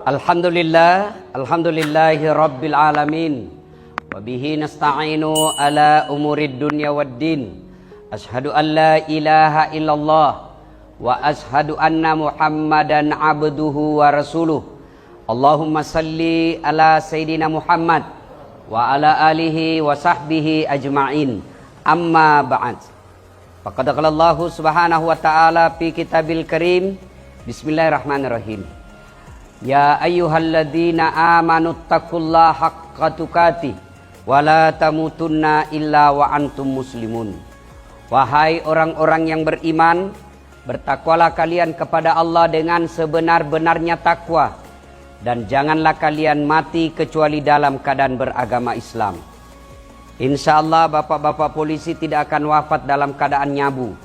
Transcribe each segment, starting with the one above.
Alhamdulillahi rabbil alamin. Wabihi nasta'inu ala umurid dunya waddin. Ashhadu an la ilaha illallah wa ashhadu anna Muhammadan abduhu wa rasuluh. Allahumma salli ala Sayyidina Muhammad wa ala alihi wa sahbihi ajma'in. Amma ba'd. Faqad qala Allah subhanahu wa ta'ala fi kitabil karim. Bismillahirrahmanirrahim. Ya ayyuhalladzina amanu taqullaha haqqa tuqatih wa la tamutunna illa wa antum muslimun. Wahai orang-orang yang beriman, bertakwalah kalian kepada Allah dengan sebenar-benarnya takwa, dan janganlah kalian mati kecuali dalam keadaan beragama Islam. Insyaallah bapak-bapak polisi tidak akan wafat dalam keadaan nyabu,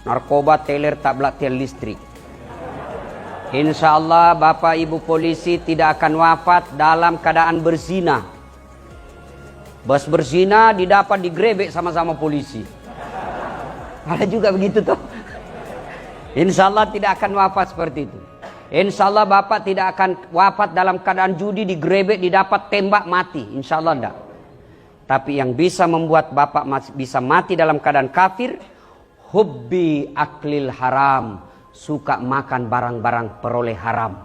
narkoba, teler, tablet, listrik. Insyaallah bapak ibu polisi tidak akan wafat dalam keadaan berzina. Bos berzina didapat digrebek sama-sama polisi. Ada juga begitu tuh. Insyaallah tidak akan wafat seperti itu. Insyaallah bapak tidak akan wafat dalam keadaan judi, digrebek, didapat tembak, mati. Insyaallah enggak. Tapi yang bisa membuat bapak bisa mati dalam keadaan kafir, hubbi aklil haram, suka makan barang-barang peroleh haram.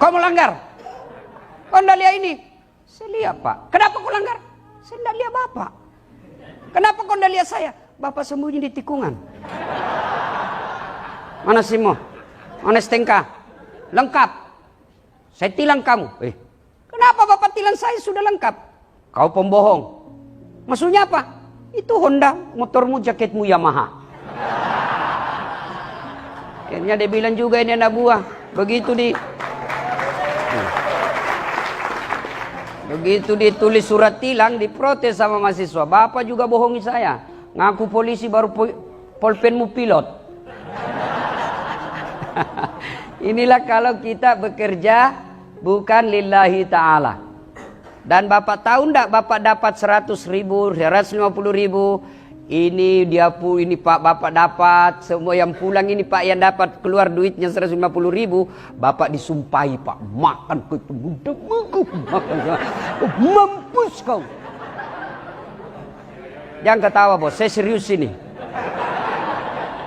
Kau melanggar? Kau tidak lihat ini? Saya lihat pak. Kenapa kau langgar? Saya tidak lihat bapak. Kenapa kau tidak lihat saya? Bapak sembunyi di tikungan. Mana Simo? Mana stengka? Lengkap. Saya tilang kamu. Kenapa bapak tilang saya sudah lengkap? Kau pembohong. Maksudnya apa? Itu Honda, motormu, jaketmu Yamaha. Akhirnya dia bilang juga ini anak buah. Begitu ditulis surat tilang, diprotes sama mahasiswa. Bapak juga bohongi saya. Ngaku polisi baru pulpenmu pilot. Inilah kalau kita bekerja bukan lillahi ta'ala. Dan bapak tahu enggak bapak dapat 100.000, 150.000. Ini pak bapak dapat. Semua yang pulang ini pak yang dapat keluar duitnya 150.000. Bapak disumpahi pak, makan ke pemuda, makan. Mampus kau. Jangan ketawa bos, saya serius ini.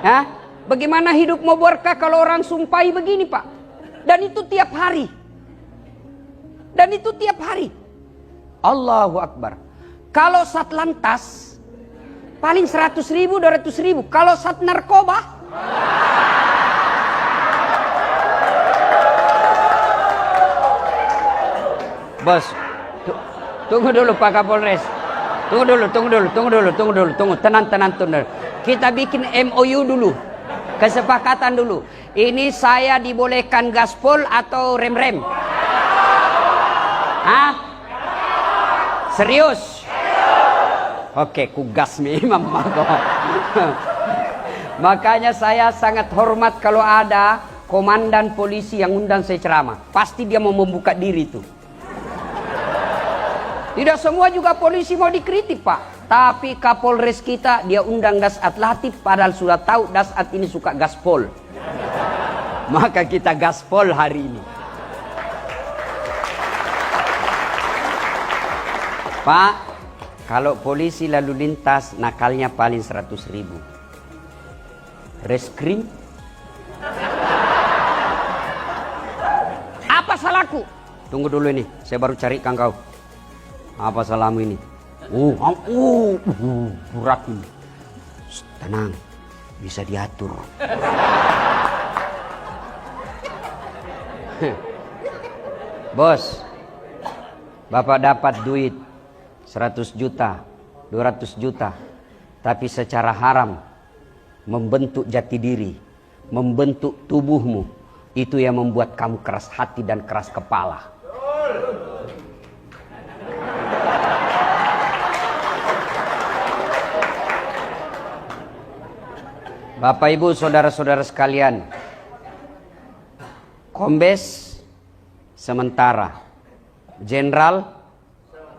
Hah? Bagaimana hidup mau berkah kalau orang sumpahi begini pak? Dan itu tiap hari. Allahu Akbar. Kalau sat lantas paling 100.000, 200.000. Kalau sat narkoba bos, tunggu dulu Pak Kapolres. Tunggu dulu. Tenang. Kita bikin MOU dulu. Kesepakatan dulu. Ini saya dibolehkan gaspol atau rem-rem? Hah? Serius? Oke, kugas memang. Makanya saya sangat hormat kalau ada komandan polisi yang undang saya ceramah. Pasti dia mau membuka diri tuh. Tidak semua juga polisi mau dikritik pak. Tapi Kapolres kita dia undang Dasat Latif, padahal sudah tahu Dasat ini suka gaspol. Maka kita gaspol hari ini. Pak, kalau polisi lalu lintas nakalnya paling 100.000. Reskrim? Apa salahku? Tunggu dulu ini, saya baru carikan kau. Apa salahmu ini? Berat ini. Tenang, bisa diatur. Bos, bapak dapat duit 100 juta, 200 juta, tapi secara haram membentuk jati diri, membentuk tubuhmu, itu yang membuat kamu keras hati dan keras kepala. Bapak ibu saudara-saudara sekalian, Kombes sementara, Jenderal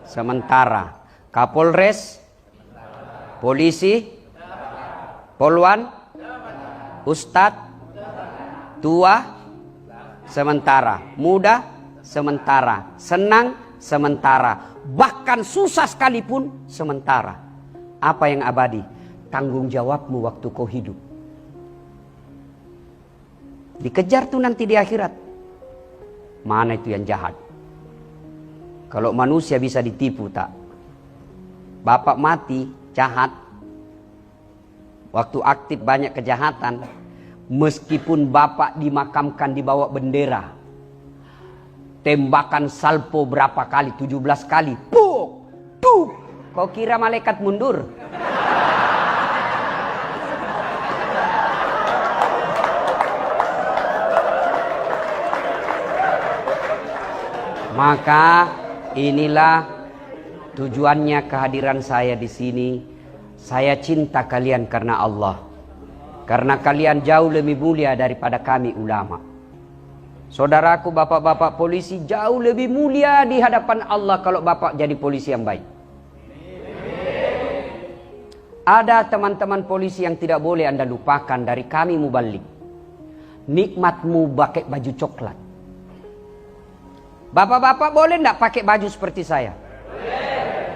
sementara, Kapolres, polisi, Polwan, Ustadz, tua sementara, muda sementara, senang sementara, bahkan susah sekalipun sementara. Apa yang abadi? Tanggung jawabmu waktu kau hidup. Dikejar tuh nanti di akhirat. Mana itu yang jahat? Kalau manusia bisa ditipu tak? Bapak mati jahat, waktu aktif banyak kejahatan, meskipun bapak dimakamkan di bawah bendera, tembakan salpo berapa kali? 17 kali. Puk, puk. Kau kira malaikat mundur? Maka inilah tujuannya kehadiran saya di sini. Saya cinta kalian karena Allah. Karena kalian jauh lebih mulia daripada kami ulama. Saudaraku bapak-bapak polisi jauh lebih mulia di hadapan Allah kalau bapak jadi polisi yang baik. Ada teman-teman polisi yang tidak boleh Anda lupakan dari kami mubalik. Nikmatmu pakai baju coklat. Bapak-bapak boleh enggak pakai baju seperti saya? Boleh.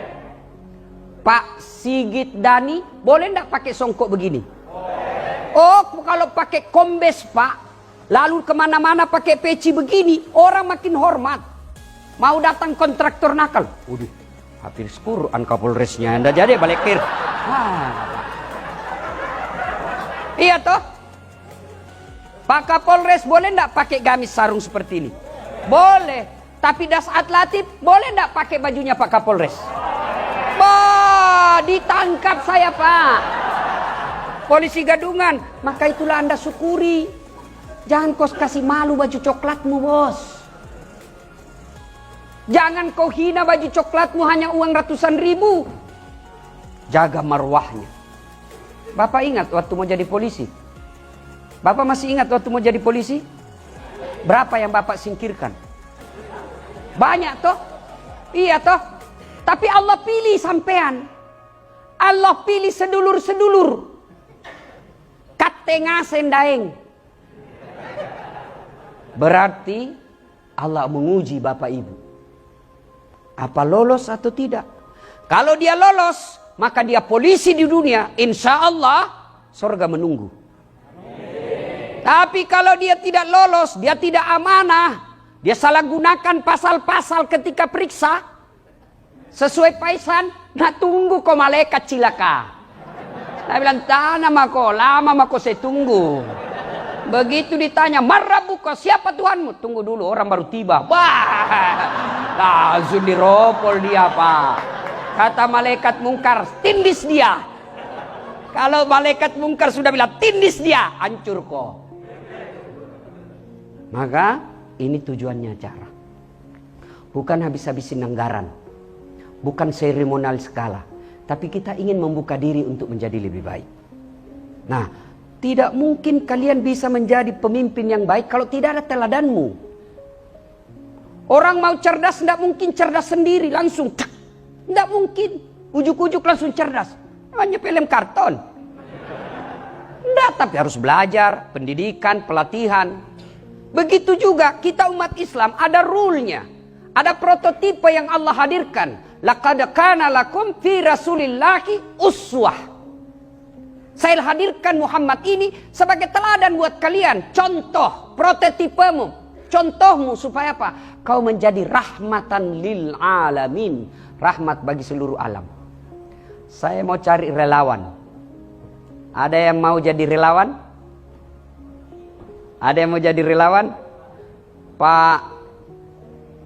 Pak Sigit Dani boleh enggak pakai songkok begini? Boleh. Oh, kalau pakai kombes Pak, lalu kemana-mana pakai peci begini, orang makin hormat. Mau datang kontraktor nakal, waduh, hampir Quran Kapolresnya Anda jadi balik kir. Iya toh? Pak Kapolres boleh enggak pakai gamis sarung seperti ini? Boleh. Tapi Dasat Latif boleh enggak pakai bajunya Pak Kapolres? Bah, ditangkap saya Pak. Polisi gadungan. Maka itulah Anda syukuri. Jangan kau kasih malu baju coklatmu bos. Jangan kau hina baju coklatmu hanya uang ratusan ribu. Jaga marwahnya. Bapak ingat waktu mau jadi polisi? Bapak masih ingat waktu mau jadi polisi? Berapa yang Bapak singkirkan? Banyak toh? Iya toh? Tapi Allah pilih sampean. Allah pilih sedulur-sedulur. Katengah sendaeng. Berarti Allah menguji Bapak Ibu. Apa lolos atau tidak? Kalau dia lolos, maka dia polisi di dunia. Insya Allah surga menunggu. Tapi kalau dia tidak lolos, dia tidak amanah. Dia salah gunakan pasal-pasal ketika periksa. Sesuai paisan, nah tunggu kok malaikat cilaka. Saya bilang, tanah mako, lama mako saya tunggu. Begitu ditanya, marabuka, siapa Tuhanmu? Tunggu dulu, orang baru tiba. Wah, langsung diropol dia Pak. Kata malaikat mungkar, tindis dia. Kalau malaikat mungkar sudah bilang, tindis dia, hancur kok. Maka ini tujuannya acara. Bukan habis-habisin anggaran. Bukan seremonial skala. Tapi kita ingin membuka diri untuk menjadi lebih baik. Nah, tidak mungkin kalian bisa menjadi pemimpin yang baik kalau tidak ada teladanmu. Orang mau cerdas tidak mungkin cerdas sendiri langsung. Tidak mungkin. Ujuk-ujuk langsung cerdas. Hanya film karton. Tidak, tapi harus belajar, pendidikan, pelatihan. Begitu juga kita umat Islam ada rule-nya. Ada prototipe yang Allah hadirkan. Laqad kana lakum fi Rasulillahi uswah. Saya hadirkan Muhammad ini sebagai teladan buat kalian. Contoh, prototipemu. Contohmu supaya apa? Kau menjadi rahmatan lil alamin. Rahmat bagi seluruh alam. Saya mau cari relawan. Ada yang mau jadi relawan? Ada yang mau jadi relawan? Pak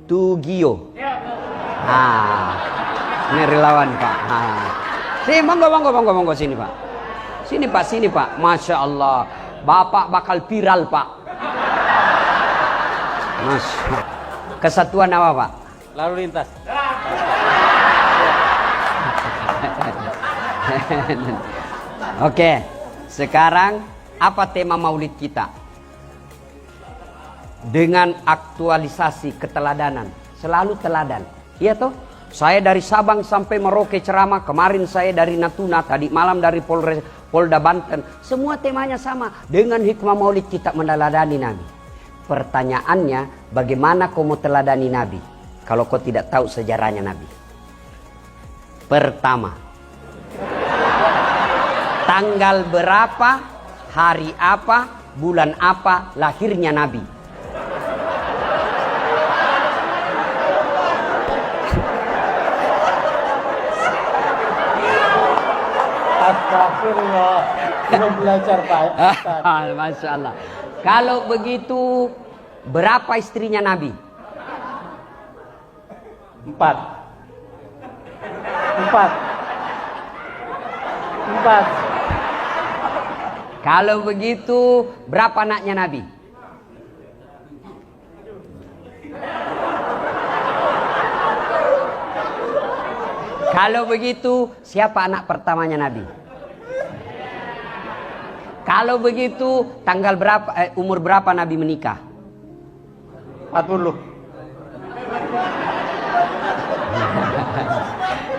Tugio. Ini relawan Pak. Sini monggo sini Pak. Sini Pak. Masya Allah. Bapak bakal viral Pak. Masya. Kesatuan apa Pak? Lalu lintas. Oke. Sekarang apa tema maulid kita? Dengan aktualisasi keteladanan. Selalu teladan. Iya toh? Saya dari Sabang sampai Merauke ceramah. Kemarin saya dari Natuna. Tadi malam dari Polda Banten, semua temanya sama. Dengan hikmah maulid kita meneladani Nabi. Pertanyaannya, bagaimana kau mau teladani Nabi kalau kau tidak tahu sejarahnya Nabi? Pertama, tanggal berapa, hari apa, bulan apa lahirnya Nabi? Astagfirullah, belum belajar Pak. Masya Allah. Kalau begitu, berapa istrinya Nabi? 4. 4. Kalau begitu, berapa anaknya Nabi? Kalau begitu, siapa anak pertamanya Nabi? Kalau begitu, tanggal berapa, umur berapa Nabi menikah? 40.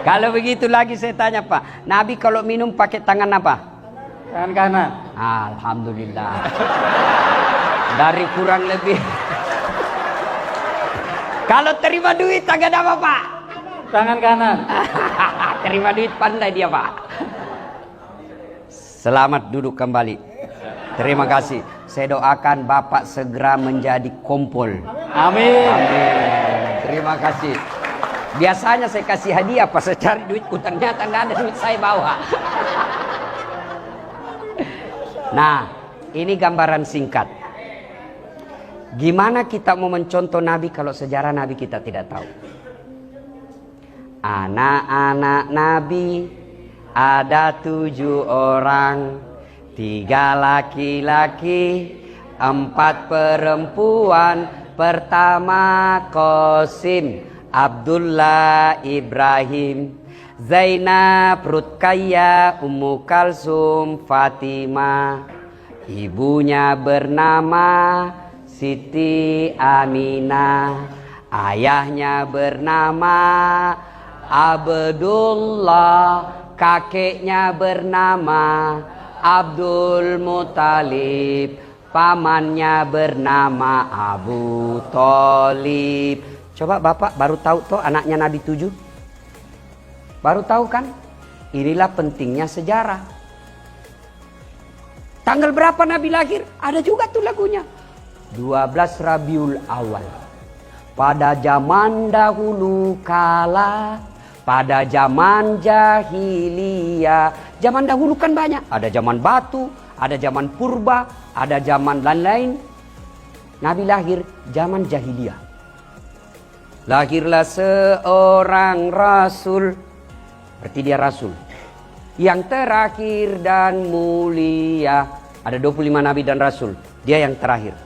Kalau begitu lagi saya tanya Pak, Nabi kalau minum pakai tangan apa? Tangan kanan. Alhamdulillah. Dari kurang lebih. Kalau terima duit tangan apa Pak? Tangan kanan. Terima duit pandai dia Pak. Selamat duduk kembali. Terima kasih. Saya doakan Bapak segera menjadi kompol. Amin. Amin. Terima kasih. Biasanya saya kasih hadiah pas saya cari duitku, ternyata nggak ada duit saya bawa. Nah, ini gambaran singkat. Gimana kita mau mencontoh Nabi kalau sejarah Nabi kita tidak tahu? Anak-anak Nabi ada 7 orang, 3 laki-laki, 4 perempuan. Pertama Qasim, Abdullah, Ibrahim, Zainab, Rutkaya, Ummu Kalsum, Fatimah. Ibunya bernama Siti Aminah, ayahnya bernama Abdullah, kakeknya bernama Abdul Muthalib, pamannya bernama Abu Thalib. Coba Bapak baru tahu toh anaknya Nabi 7? Baru tahu kan? Inilah pentingnya sejarah. Tanggal berapa Nabi lahir? Ada juga tuh lagunya. 12 Rabiul Awal. Pada zaman dahulu kala, pada zaman jahiliyah. Zaman dahulu kan banyak. Ada zaman batu, ada zaman purba, ada zaman lain-lain. Nabi lahir zaman jahiliyah. Lahirlah seorang rasul, berarti dia rasul, yang terakhir dan mulia. Ada 25 nabi dan rasul, dia yang terakhir.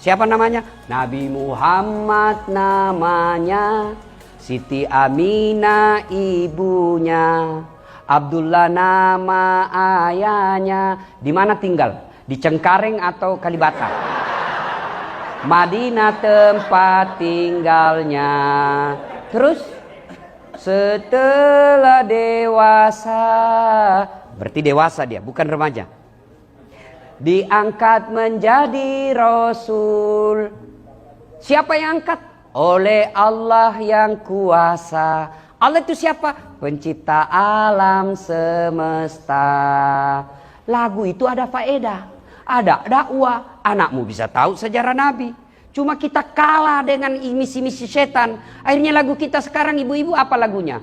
Siapa namanya? Nabi Muhammad namanya, Siti Aminah ibunya, Abdullah nama ayahnya. Di mana tinggal? Di Cengkareng atau Kalibata? Madinah tempat tinggalnya. Terus setelah dewasa, berarti dewasa dia, bukan remaja, diangkat menjadi rasul. Siapa yang angkat? Oleh Allah yang kuasa. Allah itu siapa? Pencipta alam semesta. Lagu itu ada faedah, ada dakwah. Anakmu bisa tahu sejarah Nabi. Cuma kita kalah dengan misi-misi setan. Akhirnya lagu kita sekarang ibu-ibu apa lagunya?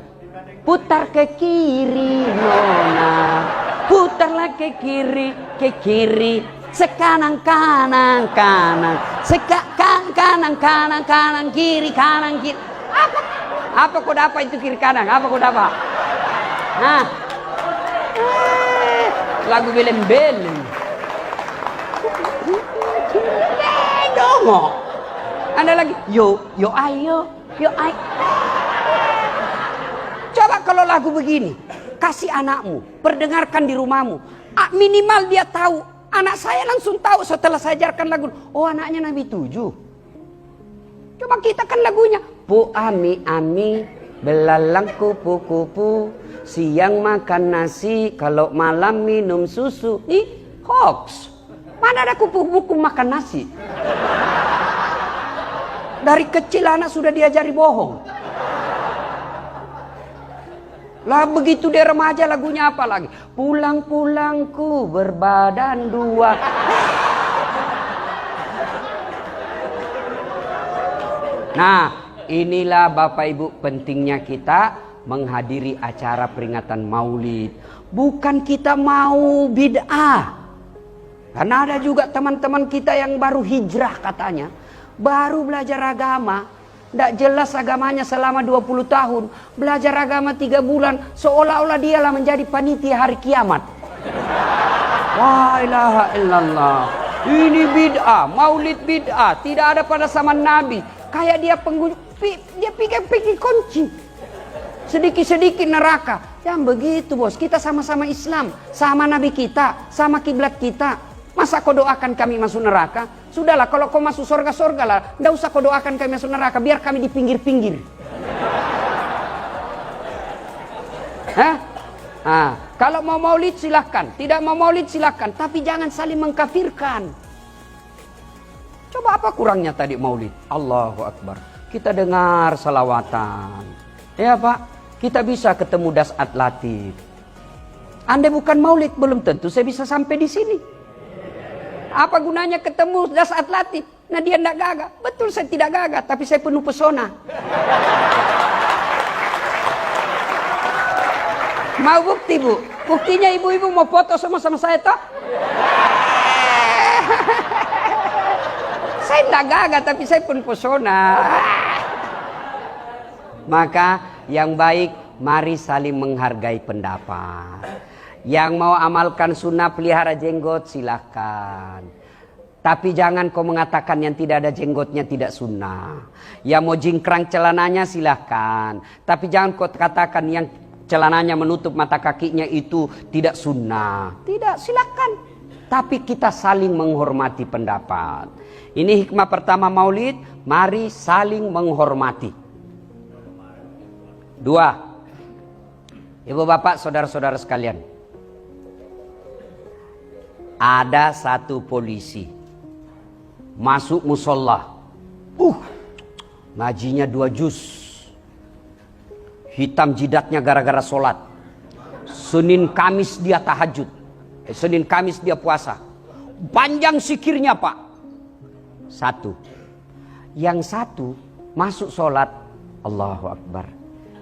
Putar ke kiri nona, putarlah ke kiri, sekanan kanan kanan, kanan kanan kanan kiri kanan kiri. Apa kau dapat itu kiri kanan? Apa kau dapat? Nah, lagu belem-belem. Dongok. Anda lagi, yo ayo. Coba kalau lagu begini, kasih anakmu, perdengarkan di rumahmu. Minimal dia tahu. Anak saya langsung tahu setelah saya ajarkan lagu. Oh, anaknya Nabi 7. Coba kita kan lagunya. Pu ami ami, belalang kupu kupu, siang makan nasi, kalau malam minum susu. Ih, hoax. Mana ada buku makan nasi? Dari kecil anak sudah diajari bohong. Lah begitu dia remaja lagunya apa lagi? Pulang-pulangku berbadan dua. Nah, inilah Bapak Ibu pentingnya kita menghadiri acara peringatan Maulid. Bukan kita mau bid'ah. Karena ada juga teman-teman kita yang baru hijrah katanya. Baru belajar agama. Tidak jelas agamanya selama 20 tahun. Belajar agama 3 bulan. Seolah-olah dialah menjadi panitia hari kiamat. La ilaha illallah. Ini bid'ah. Maulid bid'ah. Tidak ada pada zaman Nabi. Kayak dia dia pikir kunci. Sedikit-sedikit neraka. Yang begitu bos. Kita sama-sama Islam. Sama Nabi kita. Sama kiblat kita. Masa kau doakan kami masuk neraka? Sudahlah, kalau kau masuk surga lah. Tidak usah kau doakan kami masuk neraka. Biar kami di pinggir-pinggir. Hah? Kalau mau maulid silahkan. Tidak mau maulid silahkan. Tapi jangan saling mengkafirkan. Coba apa kurangnya tadi maulid? Allahu Akbar. Kita dengar salawatan. Ya Pak, kita bisa ketemu Dasat Latif. Andai bukan maulid, belum tentu saya bisa sampai di sini. Apa gunanya ketemu Dasat Latif? Nah dia tidak gagah. Betul saya tidak gagah, tapi saya penuh pesona. Mau bukti Bu? Buktinya ibu-ibu mau foto sama saya toh? Saya tidak gagah, tapi saya penuh pesona. Maka yang baik, mari saling menghargai pendapat. Yang mau amalkan sunnah pelihara jenggot silahkan. Tapi jangan kau mengatakan yang tidak ada jenggotnya tidak sunnah. Yang mau jingkrang celananya silahkan. Tapi jangan kau katakan yang celananya menutup mata kakinya itu tidak sunnah. Tidak, silahkan. Tapi kita saling menghormati pendapat. Ini hikmah pertama maulid. Mari saling menghormati. 2. Ibu bapak saudara-saudara sekalian. Ada satu polisi masuk musola, ngajinya 2 juz, hitam jidatnya gara-gara sholat. Senin Kamis dia tahajud, Senin Kamis dia puasa, panjang zikirnya Pak. Yang satu masuk sholat, Allahu Akbar.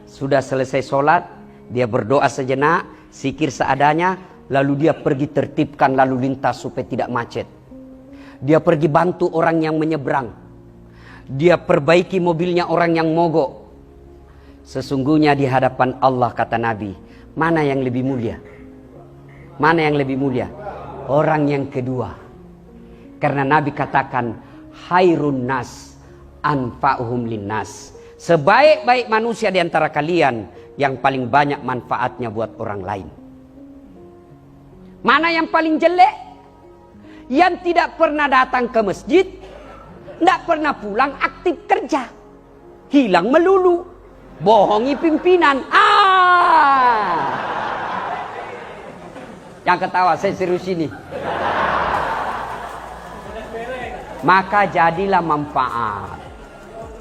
Sudah selesai sholat, dia berdoa sejenak, zikir seadanya. Lalu dia pergi tertibkan lalu lintas supaya tidak macet. Dia pergi bantu orang yang menyeberang. Dia perbaiki mobilnya orang yang mogok. Sesungguhnya di hadapan Allah kata Nabi, mana yang lebih mulia? Mana yang lebih mulia? Orang yang kedua. Karena Nabi katakan, khairun nas anfa'uhum linnas. Sebaik-baik manusia di antara kalian yang paling banyak manfaatnya buat orang lain. Mana yang paling jelek? Yang tidak pernah datang ke masjid, tidak pernah pulang aktif kerja, hilang melulu, bohongi pimpinan. Yang ketawa, saya serius ini. Maka jadilah manfaat.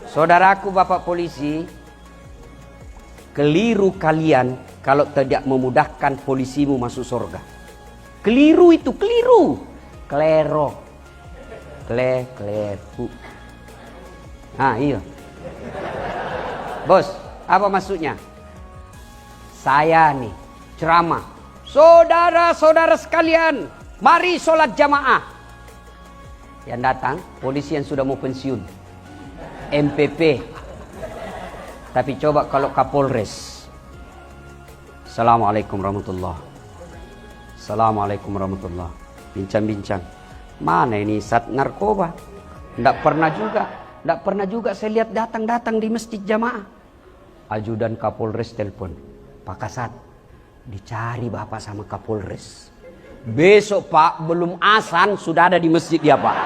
Saudaraku bapak polisi, keliru kalian kalau tidak memudahkan polisimu masuk surga. Keliru itu, keliru. Klero. Klepu. Iya. Bos, apa maksudnya? Saya nih, ceramah. Saudara-saudara sekalian, mari sholat jamaah. Yang datang, polisi yang sudah mau pensiun. MPP. Tapi coba kalau Kapolres. Assalamualaikum warahmatullahi. Assalamualaikum warahmatullahi. Bincang-bincang. Mana ini sat narkoba? Tidak pernah juga saya lihat datang-datang di masjid jamaah. Ajudan Kapolres telepon. Pak Kasat, dicari bapak sama Kapolres. Besok Pak, belum azan sudah ada di masjid dia Pak.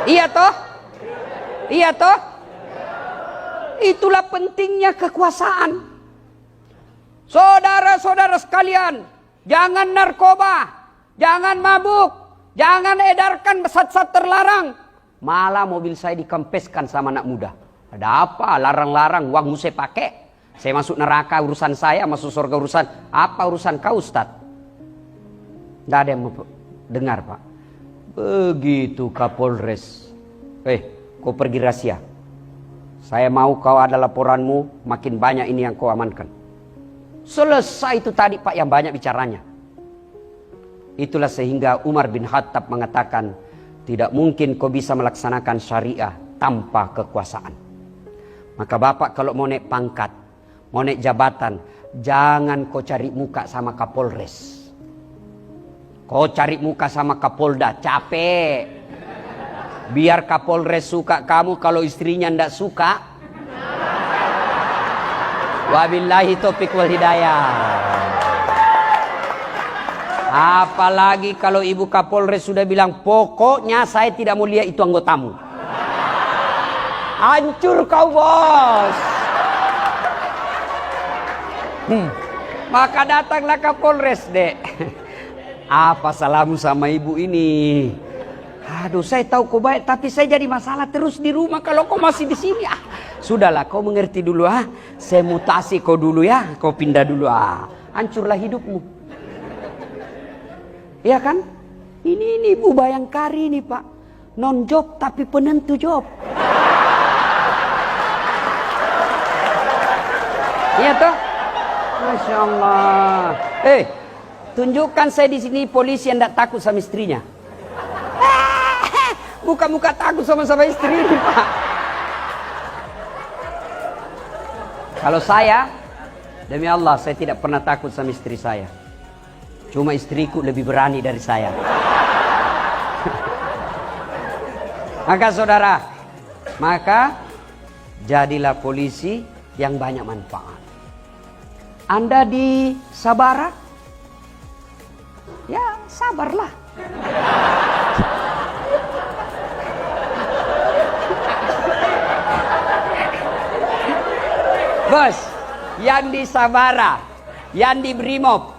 Iya toh? Itulah pentingnya kekuasaan. Saudara-saudara sekalian, jangan narkoba, jangan mabuk, jangan edarkan zat-zat terlarang. Malah mobil saya dikempeskan sama anak muda. Ada apa? Larang-larang, uangmu saya pakai. Saya masuk neraka urusan saya, masuk surga urusan. Apa urusan kau, Ustaz? Tidak ada yang mau dengar, Pak. Begitu Kapolres. Kau pergi rahasia. Saya mau kau ada laporanmu, makin banyak ini yang kau amankan. Selesai itu tadi Pak yang banyak bicaranya. Itulah sehingga Umar bin Khattab mengatakan, tidak mungkin kau bisa melaksanakan syariah tanpa kekuasaan. Maka Bapak kalau mau naik pangkat, mau naik jabatan, jangan kau cari muka sama Kapolres. Kau cari muka sama Kapolda, capek. Biar Kapolres suka kamu, kalau istrinya ndak suka. Wabillahi taufiq wal hidayah. Apalagi kalau Ibu Kapolres sudah bilang, pokoknya saya tidak mau lihat itu anggotamu. Hancur kau, bos. Maka datanglah Kapolres, Dek. Apa salahmu sama ibu ini? Aduh, saya tahu kau baik, tapi saya jadi masalah terus di rumah kalau kau masih di sini. Sudahlah, kau mengerti dulu. Saya mutasi kau dulu ya, kau pindah dulu. Hancurlah hidupmu. Iya kan? Ini Ibu Bayangkari nih Pak. Non job tapi penentu job. Iya toh? Masya Allah. Tunjukkan saya di sini polisi yang tidak takut sama istrinya. Muka-muka takut sama istri ini, Pak. Kalau saya, demi Allah, saya tidak pernah takut sama istri saya. Cuma istriku lebih berani dari saya. Maka saudara, jadilah polisi yang banyak manfaat. Anda di Sabara, ya sabarlah. Bos, yang di Sabara, yang di Brimob,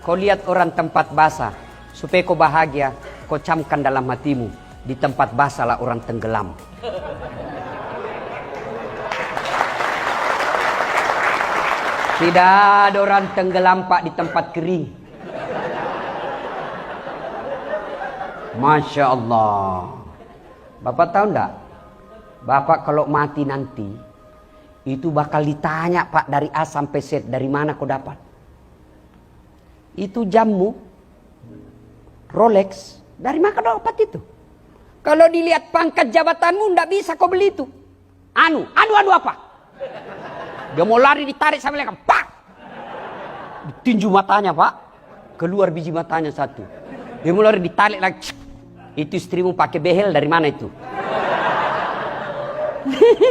kau lihat orang tempat basah, supaya kau bahagia, kau camkan dalam hatimu, di tempat basah lah orang tenggelam. Tidak ada orang tenggelam Pak di tempat kering. Masya Allah. Bapak tahu enggak? Bapak kalau mati nanti, itu bakal ditanya Pak dari A sampai Z, dari mana kau dapat? Itu jammu, Rolex, dari mana kau dapat itu? Kalau dilihat pangkat jabatanmu, ndak bisa kau beli itu. Anu apa? Dia mau lari ditarik sampai lekang, pak! Ditinju matanya Pak, keluar biji matanya satu. Dia mau lari ditarik lagi, itu istrimu pakai behel dari mana itu?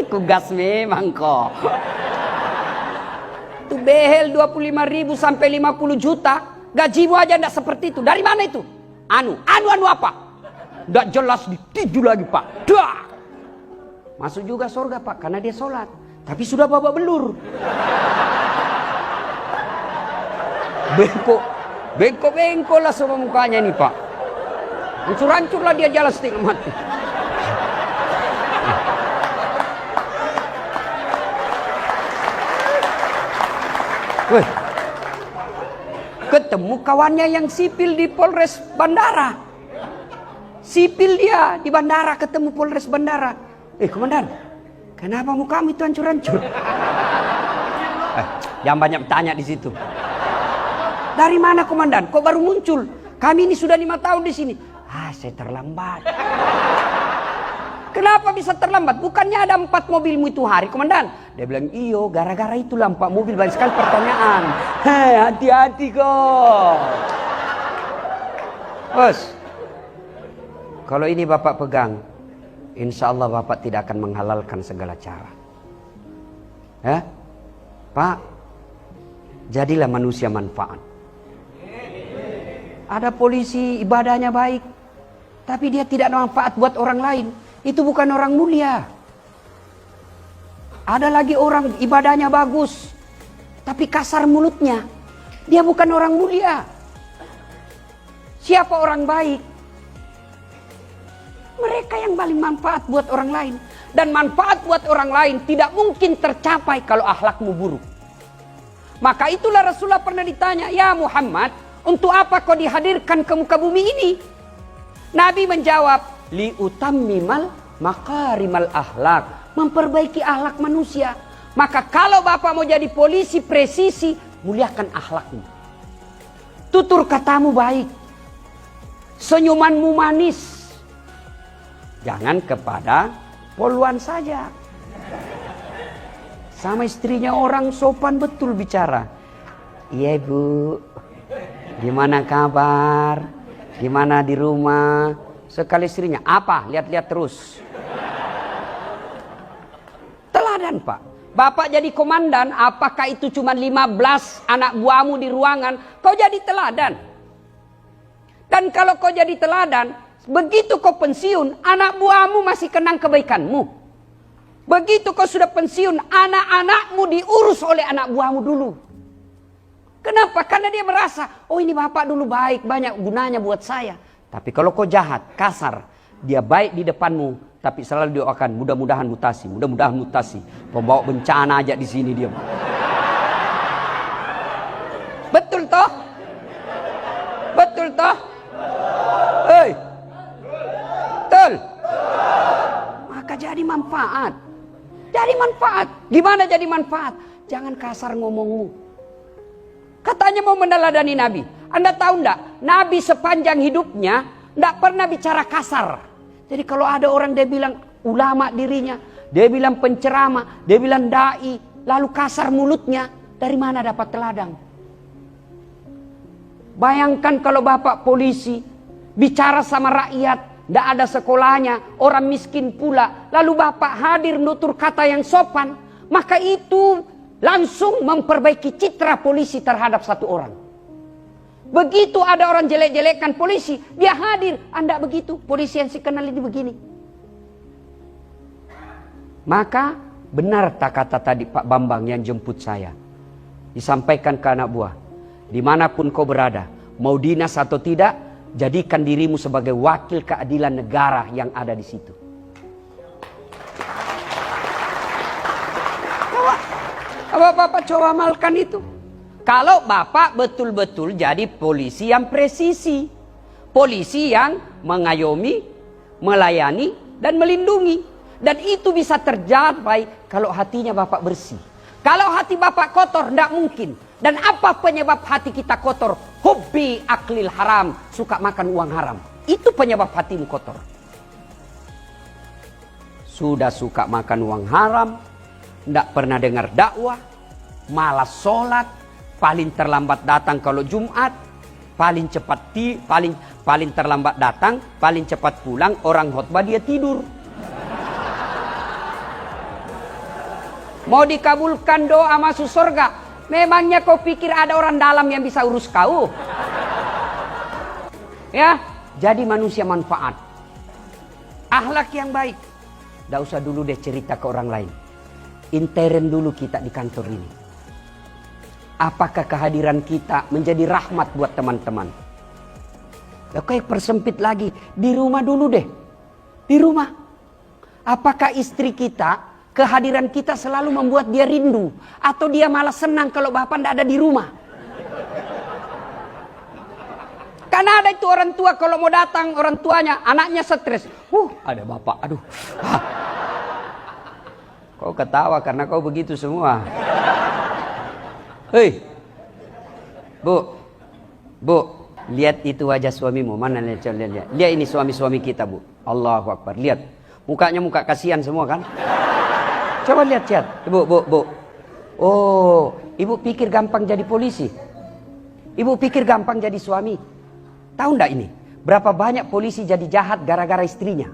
Kugas memang kok. Itu behel 25.000 sampai 50 juta. Gajimu aja enggak seperti itu. Dari mana itu? Anu apa? Enggak jelas ditinju lagi Pak. Dah. Masuk juga surga Pak karena dia sholat. Tapi sudah babak belur. Bengkok lah semua mukanya ini Pak. Hancur-hancur lah dia jalan setengah mati. Weh, ketemu kawannya yang sipil di Polres Bandara. Sipil dia di bandara, ketemu Polres Bandara. Komandan, kenapa mukamu itu hancur-hancur? Jangan banyak bertanya di situ. Dari mana komandan? Kok baru muncul? Kami ini sudah 5 tahun di sini. Saya terlambat. Kenapa bisa terlambat? Bukannya ada 4 mobilmu itu hari, komandan? Dia bilang, iyo, gara-gara itulah 4 mobil. Banyak sekali pertanyaan. Hati-hati kok. Bos, kalau ini Bapak pegang, insya Allah Bapak tidak akan menghalalkan segala cara. Ya, Pak, jadilah manusia manfaat. Ada polisi ibadahnya baik, tapi dia tidak manfaat buat orang lain. Itu bukan orang mulia. Ada lagi orang ibadahnya bagus, tapi kasar mulutnya. Dia bukan orang mulia. Siapa orang baik? Mereka yang paling manfaat buat orang lain. Dan manfaat buat orang lain tidak mungkin tercapai kalau akhlakmu buruk. Maka itulah Rasulullah pernah ditanya, "Ya Muhammad, untuk apa kau dihadirkan ke muka bumi ini?" Nabi menjawab, "Li utammimal makarimal akhlak." Memperbaiki akhlak manusia. Maka kalau bapak mau jadi polisi presisi, muliakan akhlakmu. Tutur katamu baik. Senyumanmu manis. Jangan kepada poluan saja. Sama istrinya orang sopan betul bicara. "Iya Bu, gimana kabar? Gimana di rumah?" Sekali istrinya, "Apa? Lihat-lihat terus." Teladan Pak. Bapak jadi komandan, apakah itu cuma 15 anak buahmu di ruangan? Kau jadi teladan. Dan kalau kau jadi teladan, begitu kau pensiun, anak buahmu masih kenang kebaikanmu. Begitu kau sudah pensiun, anak-anakmu diurus oleh anak buahmu dulu. Kenapa? Karena dia merasa, oh ini bapak dulu baik, banyak gunanya buat saya. Tapi kalau kau jahat, kasar, dia baik di depanmu, tapi selalu doakan mudah-mudahan mutasi, mudah-mudahan mutasi. Pembawa bencana aja di sini dia. Betul toh? Betul toh? Hei. Betul. Maka jadi manfaat. Jadi manfaat. Gimana jadi manfaat? Jangan kasar ngomongmu. Katanya mau meneladani Nabi. Anda tahu enggak? Nabi sepanjang hidupnya enggak pernah bicara kasar. Jadi kalau ada orang dia bilang ulama dirinya, dia bilang penceramah, dia bilang dai, lalu kasar mulutnya, dari mana dapat teladang? Bayangkan kalau bapak polisi bicara sama rakyat, tidak ada sekolahnya, orang miskin pula, lalu bapak hadir nutur kata yang sopan, maka itu langsung memperbaiki citra polisi terhadap satu orang. Begitu ada orang jelek-jelekkan polisi, dia hadir. Anda begitu, polisi yang saya kenal ini begini. Maka benar tak kata tadi Pak Bambang yang jemput saya. Disampaikan ke anak buah, dimanapun kau berada, mau dinas atau tidak, jadikan dirimu sebagai wakil keadilan negara yang ada di situ. Bapak coba amalkan itu. Kalau bapak betul-betul jadi polisi yang presisi. Polisi yang mengayomi, melayani, dan melindungi. Dan itu bisa tercapai kalau hatinya bapak bersih. Kalau hati bapak kotor, tidak mungkin. Dan apa penyebab hati kita kotor? Hobi aklil haram, suka makan uang haram. Itu penyebab hatimu kotor. Sudah suka makan uang haram, tidak pernah dengar dakwah, malas sholat, paling terlambat datang kalau Jumat, paling cepat paling terlambat datang, paling cepat pulang, orang khotbah dia tidur. Mau dikabulkan doa masuk surga, memangnya kau pikir ada orang dalam yang bisa urus kau? Ya, jadi manusia manfaat. Akhlak yang baik. Tidak usah dulu deh cerita ke orang lain. Intern dulu kita di kantor ini. Apakah kehadiran kita menjadi rahmat buat teman-teman? Oke, persempit lagi. Di rumah dulu deh. Di rumah. Apakah istri kita, kehadiran kita selalu membuat dia rindu? Atau dia malah senang kalau bapak tidak ada di rumah? Karena ada itu orang tua kalau mau datang, orang tuanya, anaknya stres. Ada bapak, aduh. Kau ketawa karena kau begitu semua. Hei, Bu, lihat itu wajah suamimu. Mana lihat. Lihat ini suami-suami kita, Bu. Allahu Akbar. Lihat, mukanya muka kasihan semua kan? Coba lihat, Bu. Oh, ibu pikir gampang jadi polisi? Ibu pikir gampang jadi suami? Tahu enggak ini? Berapa banyak polisi jadi jahat gara-gara istrinya?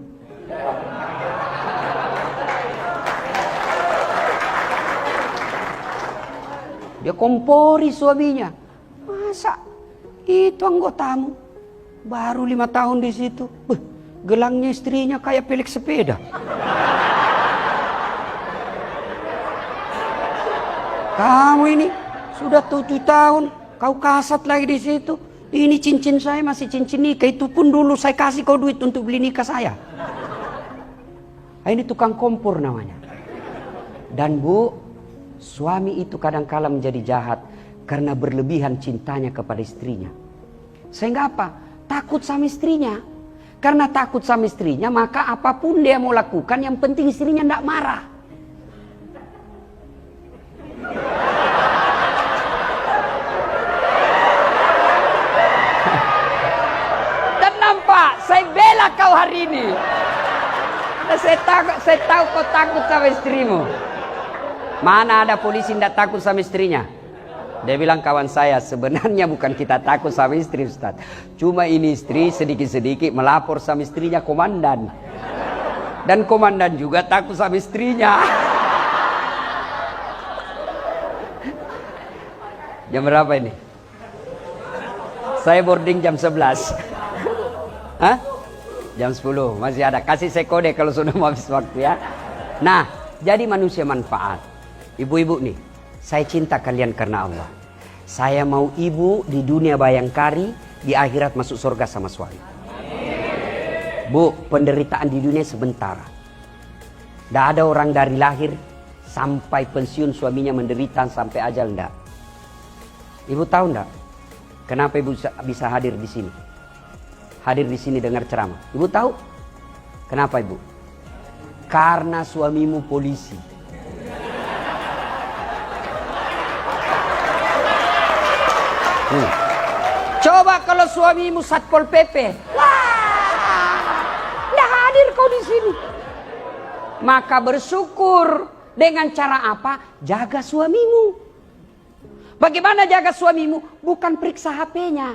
Dia kompori suaminya. Masa itu anggotamu baru 5 tahun di situ, gelangnya istrinya kayak pelek sepeda. Kamu ini sudah 7 tahun, kau kasat lagi di situ. Ini cincin saya masih cincin nikah, itu pun dulu saya kasih kau duit untuk beli nikah saya. Ini tukang kompor namanya. Dan Bu, suami itu kadang-kala menjadi jahat karena berlebihan cintanya kepada istrinya. Sehingga apa? Takut sama istrinya. Karena takut sama istrinya, maka apapun dia mau lakukan, yang penting istrinya tidak marah. Dan nampak, saya bela kau hari ini. Saya tahu kau takut sama istrimu. Mana ada polisi tidak takut sama istrinya? Dia bilang, kawan saya, sebenarnya bukan kita takut sama istri, Ustaz. Cuma ini istri sedikit-sedikit melapor sama istrinya komandan. Dan komandan juga takut sama istrinya. Jam berapa ini? Saya boarding jam 11. Hah? Jam 10, masih ada. Kasih saya kode kalau sudah mau habis waktu ya. Nah, jadi manusia manfaat. Ibu-ibu nih, saya cinta kalian karena Allah. Saya mau ibu di dunia bayangkari, di akhirat masuk surga sama suami. Bu, penderitaan di dunia sebentar. Tidak ada orang dari lahir sampai pensiun suaminya menderita sampai ajal, enggak. Ibu tahu enggak? Kenapa ibu bisa hadir di sini? Hadir di sini dengar ceramah. Ibu tahu? Kenapa ibu? Karena suamimu polisi. Coba kalau suamimu Satpol PP, wah, nggak hadir kau di sini. Maka bersyukur. Dengan cara apa? Jaga suamimu. Bagaimana jaga suamimu? Bukan periksa HP-nya.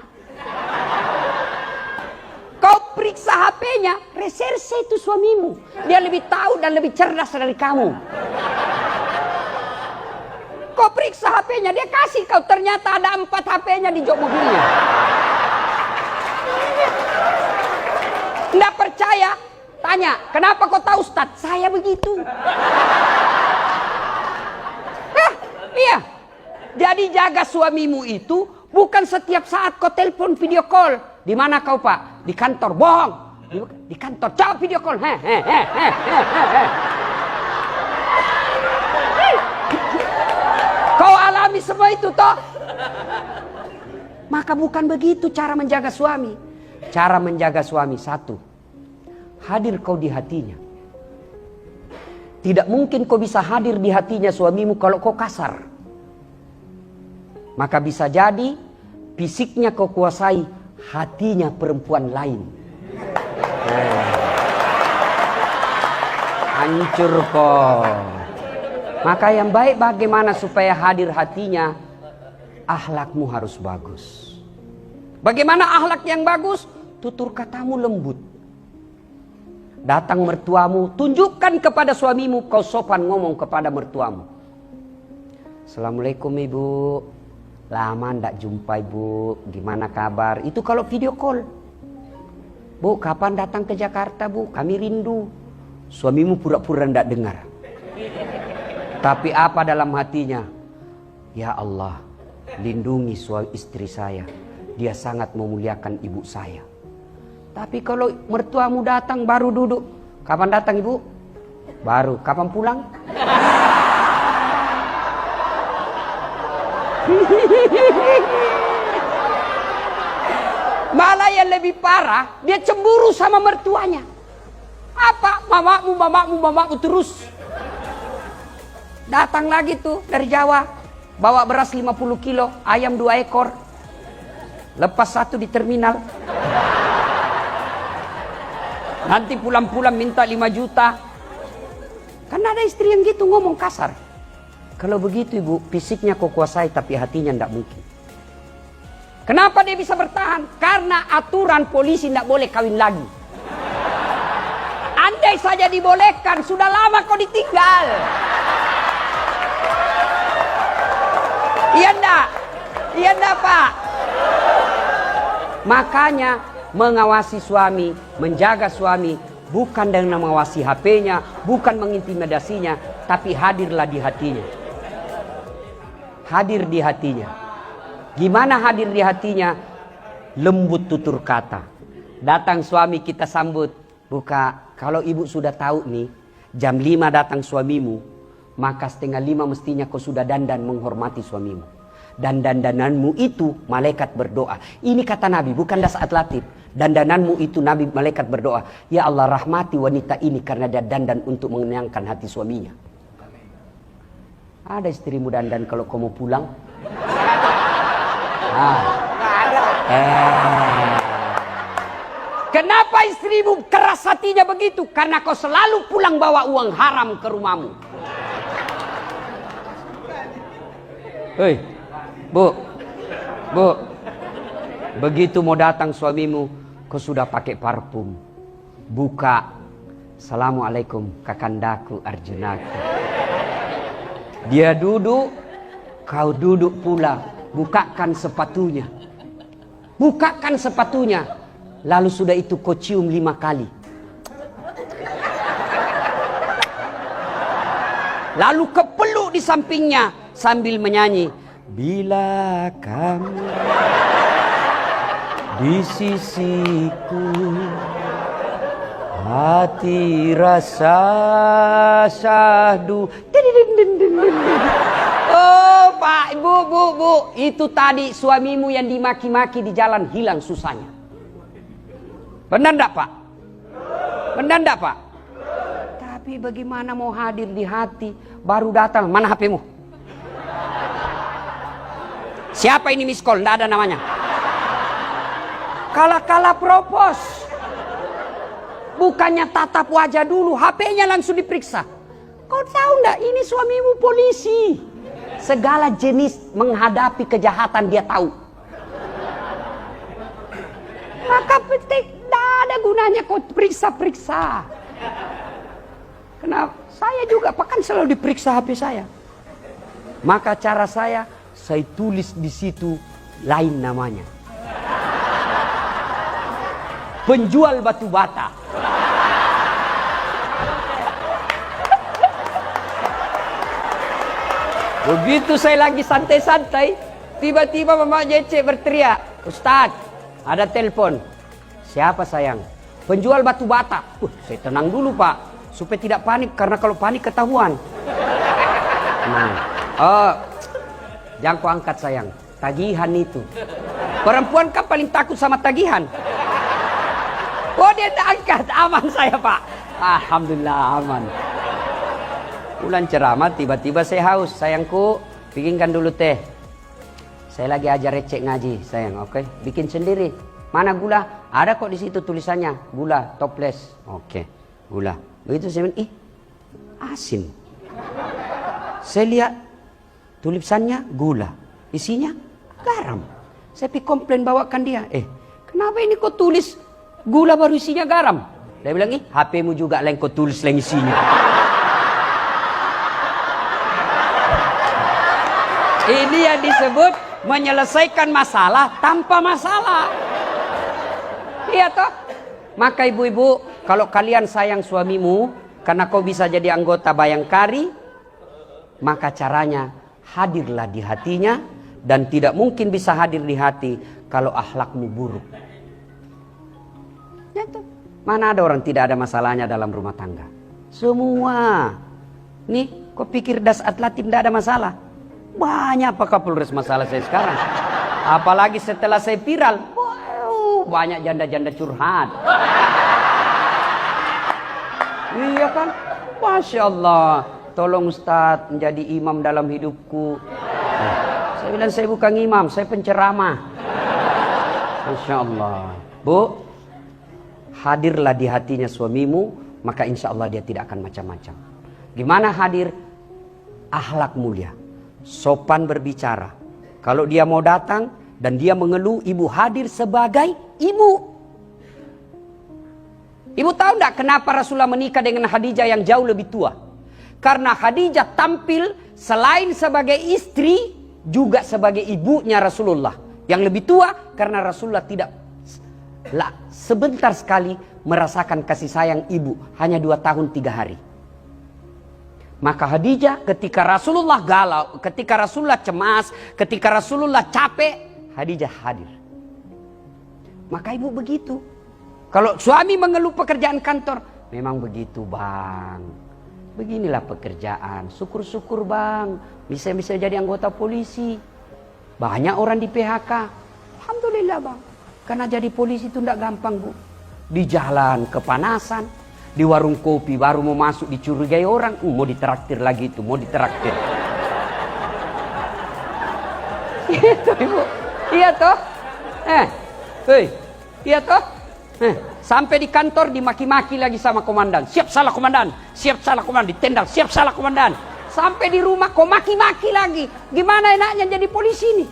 Kau periksa HP-nya, reserse itu suamimu. Dia lebih tahu dan lebih cerdas dari kamu. Kau periksa HP-nya, dia kasih kau, ternyata ada 4 HP-nya di jok mobilnya. Nggak percaya? Tanya, kenapa kau tahu Ustaz? Saya begitu. Iya. Jadi jaga suamimu itu bukan setiap saat kau telepon video call. Di mana kau Pak? Di kantor. Bohong. Di kantor. Coba video call. Kau alami semua itu toh? Maka bukan begitu cara menjaga suami. Cara menjaga suami, satu, hadir kau di hatinya. Tidak mungkin kau bisa hadir di hatinya suamimu kalau kau kasar. Maka bisa jadi fisiknya kau kuasai, hatinya perempuan lain. Hancur kau. Maka yang baik bagaimana supaya hadir hatinya? Akhlakmu harus bagus. Bagaimana akhlak yang bagus? Tutur katamu lembut. Datang mertuamu, tunjukkan kepada suamimu, kau sopan ngomong kepada mertuamu. Assalamualaikum ibu. Lama ndak jumpa ibu. Gimana kabar? Itu kalau video call. Bu, kapan datang ke Jakarta bu? Kami rindu. Suamimu pura-pura ndak dengar. Tapi apa dalam hatinya? Ya Allah, lindungi istri saya. Dia sangat memuliakan ibu saya. Tapi kalau mertuamu datang baru duduk. Kapan datang ibu? Baru. Kapan pulang? Malah yang lebih parah, dia cemburu sama mertuanya. Apa? Mamamu terus. Datang lagi tuh dari Jawa, bawa beras 50 kilo, ayam 2 ekor. Lepas 1 di terminal. Nanti pulang-pulang minta 5 juta. Karena ada istri yang gitu ngomong kasar. Kalau begitu ibu, fisiknya kau kuasai tapi hatinya tidak mungkin. Kenapa dia bisa bertahan? Karena aturan polisi tidak boleh kawin lagi. Andai saja dibolehkan, sudah lama kau ditinggal. Iya enggak? Iya enggak Pak? Makanya mengawasi suami, menjaga suami, bukan dengan mengawasi HP-nya, bukan mengintimidasinya, tapi hadirlah di hatinya. hadir di hatinya. Gimana hadir di hatinya? Lembut tutur kata. Datang suami kita sambut, buka. Kalau ibu sudah tahu nih, jam 5 datang suamimu, maka setengah 5 mestinya kau sudah dandan menghormati suamimu. Dan dandananmu itu malaikat berdoa. Ini kata Nabi, bukan dasar latif. Dandananmu itu Nabi malaikat berdoa. Ya Allah, rahmati wanita ini karena dia dandan untuk menyenangkan hati suaminya. Ada istrimu dandan kalau kau mau pulang? Kenapa istrimu keras hatinya begitu? Karena kau selalu pulang bawa uang haram ke rumahmu. Hei, Bu, begitu mau datang suamimu, kau sudah pakai parfum. Buka, Assalamualaikum kakandaku Arjunaku. Dia duduk, kau duduk pula. Bukakan sepatunya. Bukakan sepatunya. Lalu sudah itu kau cium 5 kali. Lalu kepeluk di sampingnya sambil menyanyi. Bila kamu di sisiku, hati rasa syahdu. Oh Pak, Bu, itu tadi suamimu yang dimaki-maki di jalan hilang susahnya. Benar enggak Pak? Benar enggak Pak? Tapi bagaimana mau hadir di hati? Baru datang, mana HP-mu? Siapa ini miss call? Enggak ada namanya. Kala-kala propos. Bukannya tatap wajah dulu, HP-nya langsung diperiksa. Kau tahu enggak, ini suamimu polisi. Segala jenis menghadapi kejahatan dia tahu. Maka tidak ada gunanya kau periksa-periksa. Kenapa? Saya juga kan selalu diperiksa HP saya. Maka cara saya tulis di situ lain namanya. Penjual batu bata. Begitu saya lagi santai-santai, tiba-tiba Mama Jece berteriak, Ustadz, ada telepon. Siapa sayang? Penjual batu bata. Saya tenang dulu Pak, supaya tidak panik, karena kalau panik ketahuan. Jangan kau angkat sayang, tagihan itu. Perempuan kan paling takut sama tagihan. Oh dia tak angkat, aman saya Pak. Alhamdulillah aman. Bulan ceramah tiba-tiba saya haus. Sayangku, bikinkan dulu teh. Saya lagi ajar recek ngaji sayang, oke? Bikin sendiri. Mana gula? Ada kok di situ tulisannya, gula toples. Oke, gula. Begitu saya bilang, asin. Saya lihat tulisannya gula, isinya garam. Saya pergi komplain bawakan dia. Kenapa ini kok tulis gula baru isinya garam? Dia bilang, HP-mu juga lain kau tulis lain isinya. Ini yang disebut menyelesaikan masalah tanpa masalah. Iya toh? Maka ibu-ibu, kalau kalian sayang suamimu karena kau bisa jadi anggota Bayangkari, maka caranya hadirlah di hatinya, dan tidak mungkin bisa hadir di hati kalau akhlakmu buruk. Ya toh? Mana ada orang tidak ada masalahnya dalam rumah tangga? Semua. Nih, kau pikir das atlatif tidak ada masalah? Banyak Pak Kapolres masalah saya sekarang. Apalagi setelah saya viral, banyak janda-janda curhat. Iya kan? Masya Allah. Tolong Ustadz menjadi imam dalam hidupku. Saya bilang saya bukan imam, saya penceramah. Masya Allah. Bu, hadirlah di hatinya suamimu, maka insya Allah dia tidak akan macam-macam. Gimana hadir? Akhlak mulia. Sopan berbicara. Kalau dia mau datang dan dia mengeluh, ibu hadir sebagai ibu. Ibu tahu enggak kenapa Rasulullah menikah dengan Khadijah yang jauh lebih tua? Karena Khadijah tampil selain sebagai istri, juga sebagai ibunya Rasulullah. Yang lebih tua karena Rasulullah tidak sebentar sekali merasakan kasih sayang ibu. Hanya 2 tahun 3 hari. Maka Khadijah ketika Rasulullah galau, ketika Rasulullah cemas, ketika Rasulullah capek, Khadijah hadir. Maka ibu begitu. Kalau suami mengeluh pekerjaan kantor, memang begitu bang. Beginilah pekerjaan. Syukur-syukur bang, bisa jadi anggota polisi. Banyak orang di PHK. Alhamdulillah bang. Karena jadi polisi itu tidak gampang bu. Di jalan kepanasan, di warung kopi baru mau masuk dicurigai orang, mau ditraktir lagi itu, mau ditraktir. Itu ibu, iya toh? Iya toh? Sampai di kantor dimaki-maki lagi sama komandan. Siap salah komandan, siap salah komandan, ditendang, siap salah komandan. Sampai di rumah kok maki-maki lagi. Gimana enaknya jadi polisi ini?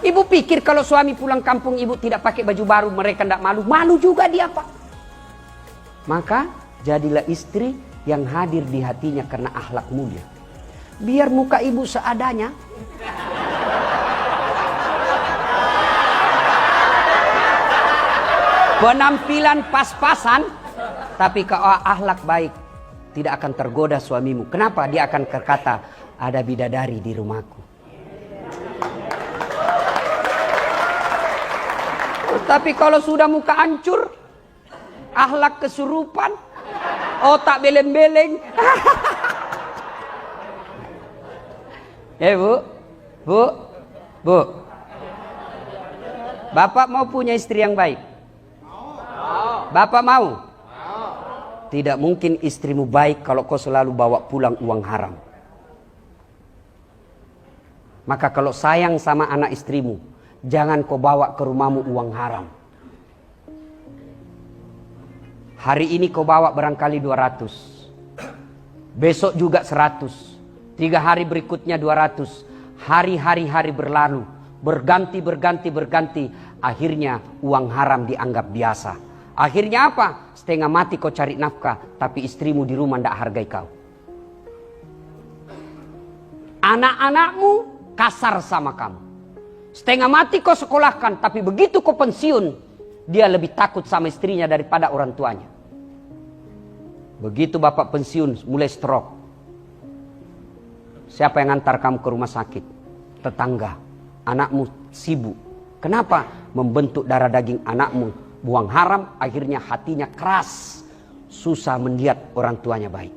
Ibu pikir kalau suami pulang kampung ibu tidak pakai baju baru, mereka tidak malu? Malu juga dia pak. Maka jadilah istri yang hadir di hatinya karena akhlak mulia. Biar muka ibu seadanya. Penampilan pas-pasan, tapi kalau akhlak baik tidak akan tergoda suamimu. Kenapa? Dia akan berkata, ada bidadari di rumahku. Tapi kalau sudah muka hancur, akhlak kesurupan, otak beleng-beleng. Bu. Bapak mau punya istri yang baik? Bapak mau? Tidak mungkin istrimu baik kalau kau selalu bawa pulang uang haram. Maka kalau sayang sama anak istrimu, jangan kau bawa ke rumahmu uang haram. Hari ini kau bawa barangkali 200. Besok juga 100. 3 hari berikutnya 200. Hari berlalu. Berganti. Akhirnya uang haram dianggap biasa. Akhirnya apa? Setengah mati kau cari nafkah, tapi istrimu di rumah tidak hargai kau. Anak-anakmu kasar sama kamu. Setengah mati kau sekolahkan, tapi begitu kau pensiun, dia lebih takut sama istrinya daripada orang tuanya. Begitu bapak pensiun, mulai stroke. Siapa yang antar kamu ke rumah sakit? Tetangga. Anakmu sibuk. Kenapa? Membentuk darah daging anakmu. Buang haram, akhirnya hatinya keras. Susah melihat orang tuanya baik.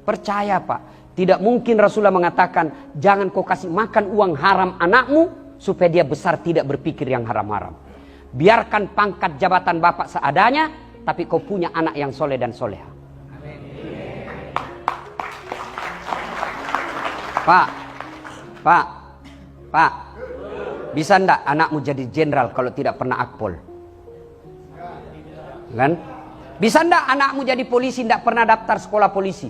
Percaya pak, tidak mungkin Rasulullah mengatakan, jangan kau kasih makan uang haram anakmu, supaya dia besar tidak berpikir yang haram-haram. Biarkan pangkat jabatan bapak seadanya, tapi kau punya anak yang soleh dan soleha. Pak, bisa ndak anakmu jadi jenderal kalau tidak pernah akpol? Kan? Bisa ndak anakmu jadi polisi ndak pernah daftar sekolah polisi?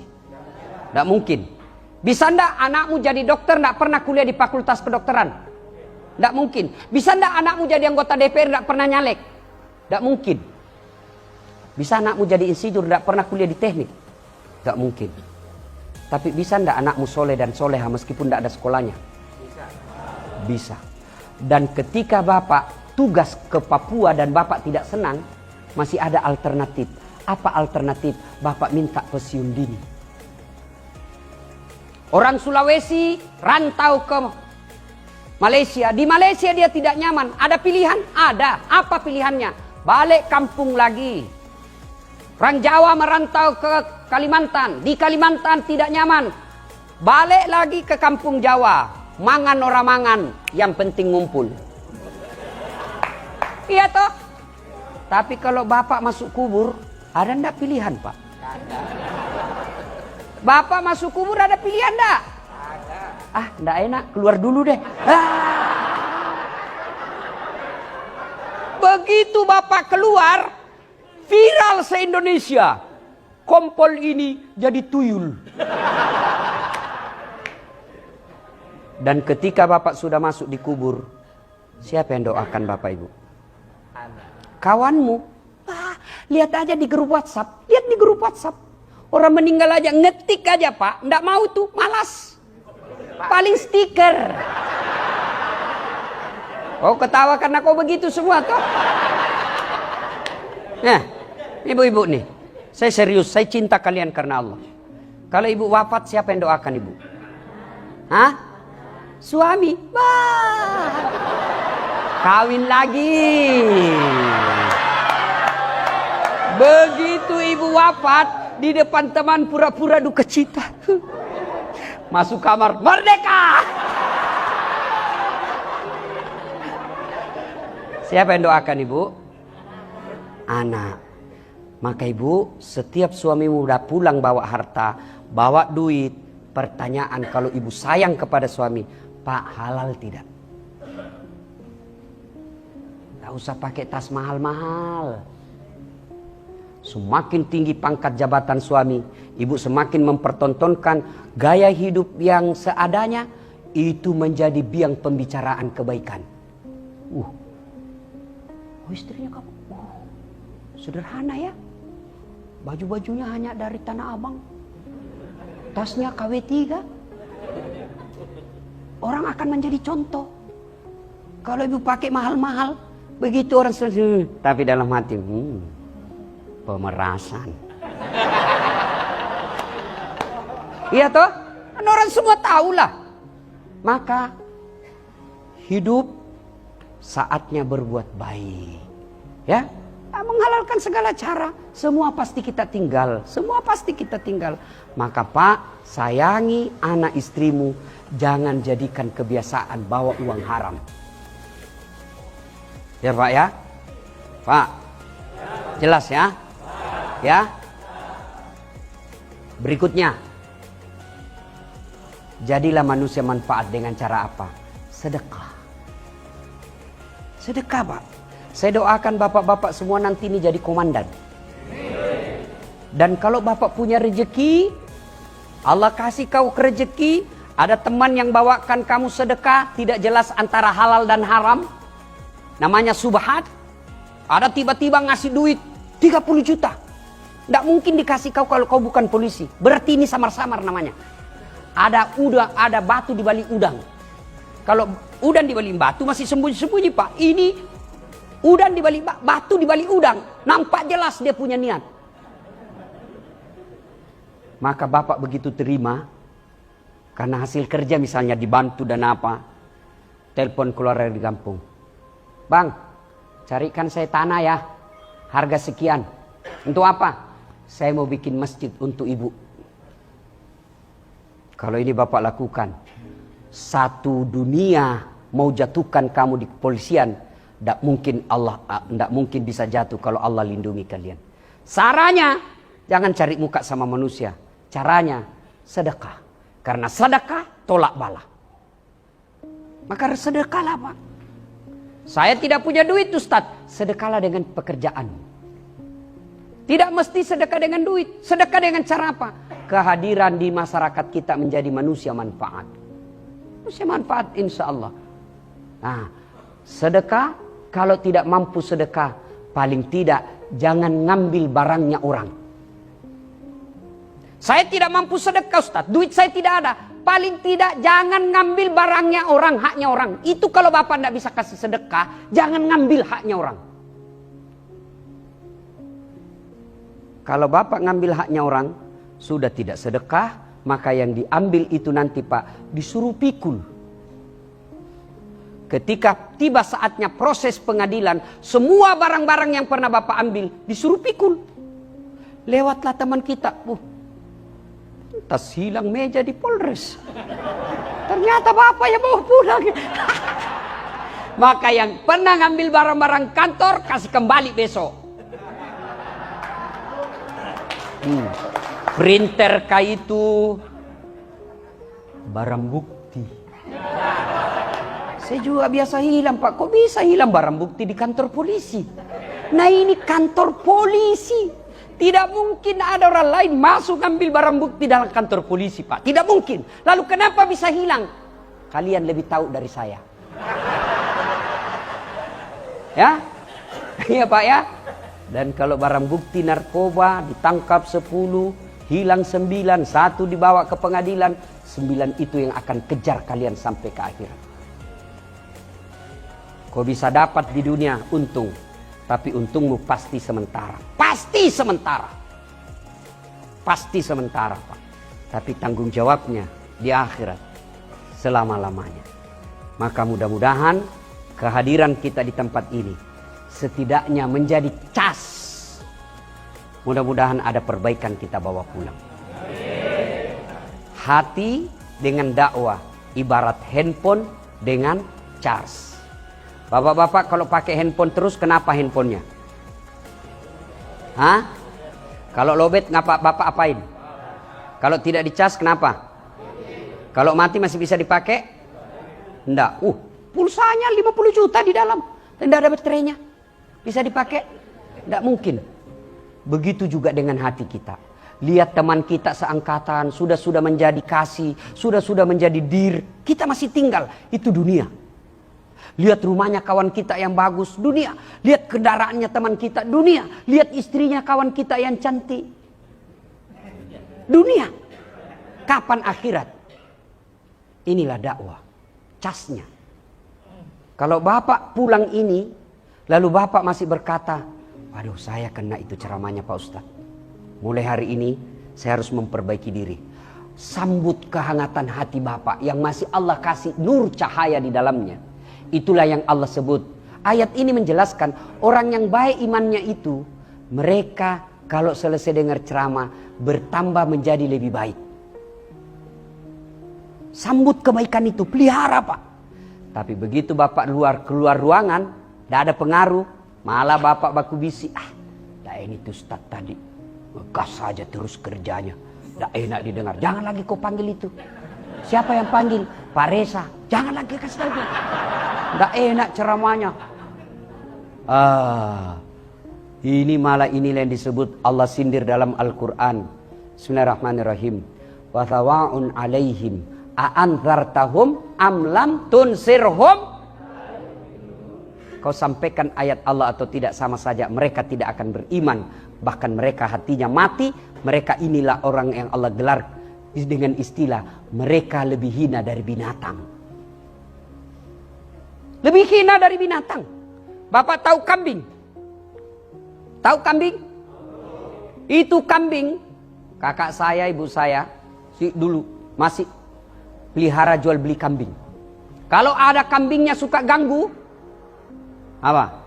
Ndak mungkin. Bisa ndak anakmu jadi dokter ndak pernah kuliah di fakultas kedokteran? Ndak mungkin. Bisa ndak anakmu jadi anggota DPR ndak pernah nyalek? Ndak mungkin. Bisa anakmu jadi insinyur ndak pernah kuliah di teknik? Ndak mungkin. Tapi bisa ndak anakmu soleh dan soleha meskipun ndak ada sekolahnya? Bisa. Dan ketika bapak tugas ke Papua dan bapak tidak senang, masih ada alternatif. Apa alternatif? Bapak minta pensiun dini. Orang Sulawesi rantau ke Malaysia. Di Malaysia dia tidak nyaman. Ada pilihan? Ada. Apa pilihannya? Balik kampung lagi. Orang Jawa merantau ke Kalimantan. Di Kalimantan tidak nyaman. Balik lagi ke kampung Jawa. Mangan orang mangan. Yang penting ngumpul. Iya toh? Tapi kalau bapak masuk kubur, ada ndak pilihan pak? Ada. Bapak masuk kubur ada pilihan ndak? Ada. Ndak enak, keluar dulu deh. Begitu bapak keluar, viral se-Indonesia. Kompol ini jadi tuyul. Dan ketika bapak sudah masuk di kubur, siapa yang doakan bapak ibu? Kawanmu. Lihat aja di grup WhatsApp. Lihat di grup WhatsApp. Orang meninggal aja ngetik aja pak. Nggak mau tuh, malas. Paling stiker. Oh ketawa karena kau begitu semua toh. Nah, ibu-ibu nih. Saya serius, saya cinta kalian karena Allah. Kalau ibu wafat, siapa yang doakan ibu? Hah? Suami. Wah. Kawin lagi. Begitu ibu wafat, di depan teman pura-pura duka cita. Masuk kamar, merdeka. Siapa yang doakan ibu? Anak. Maka ibu, setiap suamimu udah pulang bawa harta, bawa duit, pertanyaan kalau ibu sayang kepada suami, Pak, halal tidak? Gak usah pakai tas mahal-mahal. Semakin tinggi pangkat jabatan suami, ibu semakin mempertontonkan gaya hidup yang seadanya, itu menjadi biang pembicaraan kebaikan. Oh, istrinya kamu, sederhana ya. Baju-bajunya hanya dari Tanah Abang. Tasnya KW3. Orang akan menjadi contoh. Kalau ibu pakai mahal-mahal, begitu orang selesai. Tapi dalam hati, pemerasan. Iya toh? Kan orang semua tahulah. Maka hidup saatnya berbuat baik. Ya? Menghalalkan segala cara. Semua pasti kita tinggal. Semua pasti kita tinggal. Maka Pak, sayangi anak istrimu. Jangan jadikan kebiasaan bawa uang haram. Ya Pak ya? Pak, jelas ya? Ya. Berikutnya, jadilah manusia manfaat dengan cara apa? Sedekah. Sedekah Pak. Saya doakan bapak-bapak semua nanti ini jadi komandan. Dan kalau bapak punya rezeki, Allah kasih kau rezeki, ada teman yang bawakan kamu sedekah, tidak jelas antara halal dan haram, namanya subhat. Ada tiba-tiba ngasih duit 30 juta. Tidak mungkin dikasih kau kalau kau bukan polisi. Berarti ini samar-samar namanya. Ada udang, ada batu di balik udang. Kalau udang di balik batu masih sembunyi-sembunyi Pak. Ini udang di balik batu di balik udang. Nampak jelas dia punya niat. Maka bapak begitu terima, karena hasil kerja misalnya dibantu dan apa, telepon keluar dari kampung. Bang, carikan saya tanah ya, harga sekian. Untuk apa? Saya mau bikin masjid untuk ibu. Kalau ini bapak lakukan, satu dunia mau jatuhkan kamu di kepolisian, tidak mungkin bisa jatuh kalau Allah lindungi kalian. Caranya, jangan cari muka sama manusia. Caranya, sedekah. Karena sedekah tolak bala. Maka sedekahlah Pak. Saya tidak punya duit Ustaz. Sedekahlah dengan pekerjaan. Tidak mesti sedekah dengan duit. Sedekah dengan cara apa? Kehadiran di masyarakat kita menjadi manusia manfaat. Manusia manfaat insya Allah. Nah, sedekah, kalau tidak mampu sedekah, paling tidak jangan ngambil barangnya orang. Saya tidak mampu sedekah Ustaz, duit saya tidak ada. Paling tidak jangan ngambil barangnya orang, haknya orang. Itu kalau Bapak tidak bisa kasih sedekah, jangan ngambil haknya orang. Kalau Bapak ngambil haknya orang, sudah tidak sedekah, maka yang diambil itu nanti Pak, disuruh pikul. Ketika tiba saatnya proses pengadilan, semua barang-barang yang pernah Bapak ambil, disuruh pikul. Lewatlah teman kita, tas hilang meja di Polres. Ternyata Bapak yang bawa pulang. Maka yang pernah ngambil barang-barang kantor, kasih kembali besok. Printer kayak itu barang bukti. Saya juga biasa hilang Pak. Kok bisa hilang barang bukti di kantor polisi? Nah ini kantor polisi. Tidak mungkin ada orang lain masuk ambil barang bukti dalam kantor polisi Pak. Tidak mungkin. Lalu kenapa bisa hilang? Kalian lebih tahu dari saya. Ya? Iya Pak ya? Dan kalau barang bukti narkoba ditangkap 10, hilang 9, 1 dibawa ke pengadilan, 9 itu yang akan kejar kalian sampai ke akhirat. Kau bisa dapat di dunia untung, tapi untungmu pasti sementara. Pasti sementara. Pasti sementara Pak. tapi tanggung jawabnya di akhirat selama-lamanya. Maka mudah-mudahan kehadiran kita di tempat ini setidaknya menjadi cas. Mudah-mudahan ada perbaikan kita bawa pulang. Hati dengan dakwah ibarat handphone dengan charge. Bapak-bapak kalau pakai handphone terus, kenapa handphonenya? Hah? Kalau lobet ngapa bapak apain? Kalau tidak dicas kenapa? Kalau mati masih bisa dipakai? Enggak. Pulsanya 50 juta di dalam. Tidak ada baterainya. Bisa dipakai? Tidak mungkin. Begitu juga dengan hati kita. Lihat teman kita seangkatan, sudah menjadi kasih, sudah menjadi dir. Kita masih tinggal, itu dunia. Lihat rumahnya kawan kita yang bagus, dunia. Lihat kendaraannya teman kita, dunia. Lihat istrinya kawan kita yang cantik, dunia. Kapan akhirat? Inilah dakwah, casnya. Kalau bapak pulang ini, lalu bapak masih berkata, waduh saya kena itu ceramahnya Pak Ustadz. Mulai hari ini saya harus memperbaiki diri. Sambut kehangatan hati bapak yang masih Allah kasih nur cahaya di dalamnya. Itulah yang Allah sebut. Ayat ini menjelaskan orang yang baik imannya itu, mereka kalau selesai dengar ceramah bertambah menjadi lebih baik. Sambut kebaikan itu, pelihara Pak. Tapi begitu bapak keluar ruangan, tidak ada pengaruh, malah bapak baku bisik. Ini tuh Ustaz tadi, ngegas saja terus kerjanya, tidak enak didengar. Jangan lagi kau panggil itu. Siapa yang panggil? Pak Reza. Jangan lagi kasih tahu. Tidak enak ceramahnya. Ini malah inilah yang disebut Allah sindir dalam Al-Quran. Bismillahirrahmanirrahim. Wa thawa'un alaihim a'anzartahum am lam tunsirhum. Kau sampaikan ayat Allah atau tidak sama saja, mereka tidak akan beriman. Bahkan mereka hatinya mati. Mereka inilah orang yang Allah gelar dengan istilah mereka lebih hina dari binatang. Lebih hina dari binatang. Bapak tahu kambing? Tahu kambing? Itu kambing. Kakak saya, ibu saya dulu masih pelihara jual beli kambing. Kalau ada kambingnya suka ganggu, apa?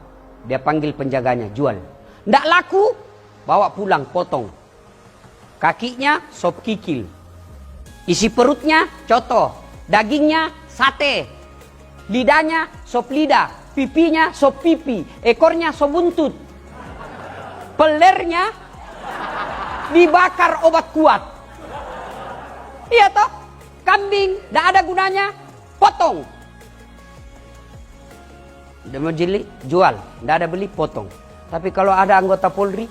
Dia panggil penjaganya, jual. Nggak laku, bawa pulang, potong. Kakinya sop kikil. Isi perutnya coto. Dagingnya sate. Lidahnya sop lidah. Pipinya sop pipi. Ekornya sop buntut. Pelernya dibakar obat kuat. Iya toh? Kambing, nggak ada gunanya, potong. Udah mau jeli, jual. Nggak ada beli, potong. Tapi kalau ada anggota Polri,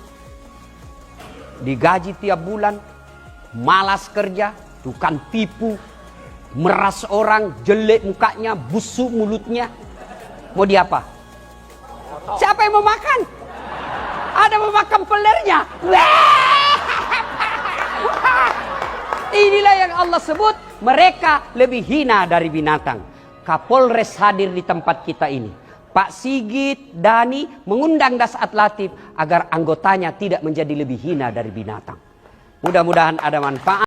digaji tiap bulan, malas kerja, tukang tipu, meras orang, jelek mukanya, busuk mulutnya, mau diapa? Siapa yang mau makan? Ada mau makan pelernya. Inilah yang Allah sebut mereka lebih hina dari binatang. Kapolres hadir di tempat kita ini. Pak Sigit, Dani mengundang Dasat Latif agar anggotanya tidak menjadi lebih hina dari binatang. Mudah-mudahan ada manfaat.